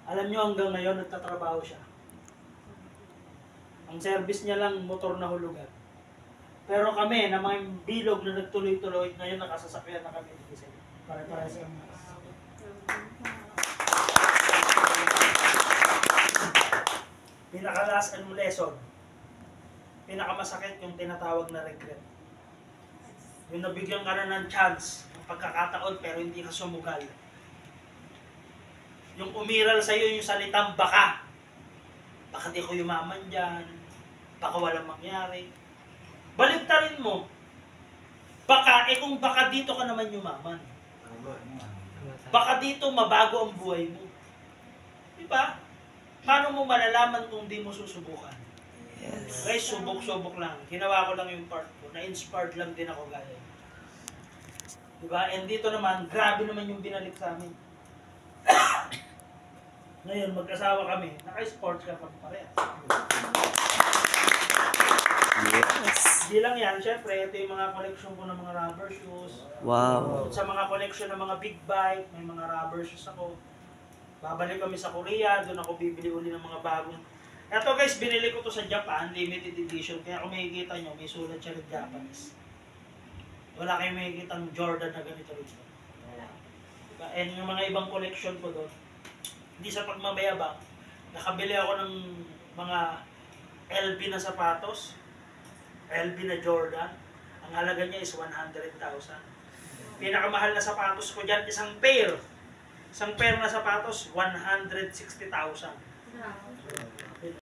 Alam nyo hanggang ngayon nagtatrabaho siya. Ang service niya lang motor na hulugan. Pero kami na mga bilog na nagtuloy-tuloy, ngayon nakasasakyan na kami. Para sa mga. Pinaka-last and lesson. Pinakamasakit yung tinatawag na regret. Yung nabigyan ka na ng chance, ng pagkakataon pero hindi ka sumugal. Yung umiral sa'yo yung salitang baka. Baka di ko yumaman dyan. Baka walang mangyari. Baligtarin mo. Baka, kung baka dito ka naman yumaman. Baka dito mabago ang buhay mo. Diba? Paano mo malalaman kung di mo susubukan? Yes. Guys, subok-subok lang. Ginawa ko lang yung part ko. Na-inspired lang din ako gaya. Diba? And dito naman, grabe naman yung binalik sa amin. Ngayon, mag-asawa kami. Naka-sports ka kami parehas. Yes. Hindi lang yan. Siyempre, ito yung mga collection ko ng mga rubber shoes. Wow. Sa mga collection ng mga big bike, may mga rubber shoes ako. Babalik kami sa Korea, doon ako bibili uli ng mga bagong. Ito guys, binili ko to sa Japan, limited edition. Kaya kung makikita nyo, may sulat siya ng Japanese. Wala kayong makikita ng Jordan na ganito rin. Diba? And yung mga ibang collection ko doon, hindi sa pagmamayabang, nakabili ako ng mga LV na sapatos, LV na Jordan. Ang halaga niya is 100,000. Pinakamahal na sapatos ko dyan, isang pair na sapatos, 160,000.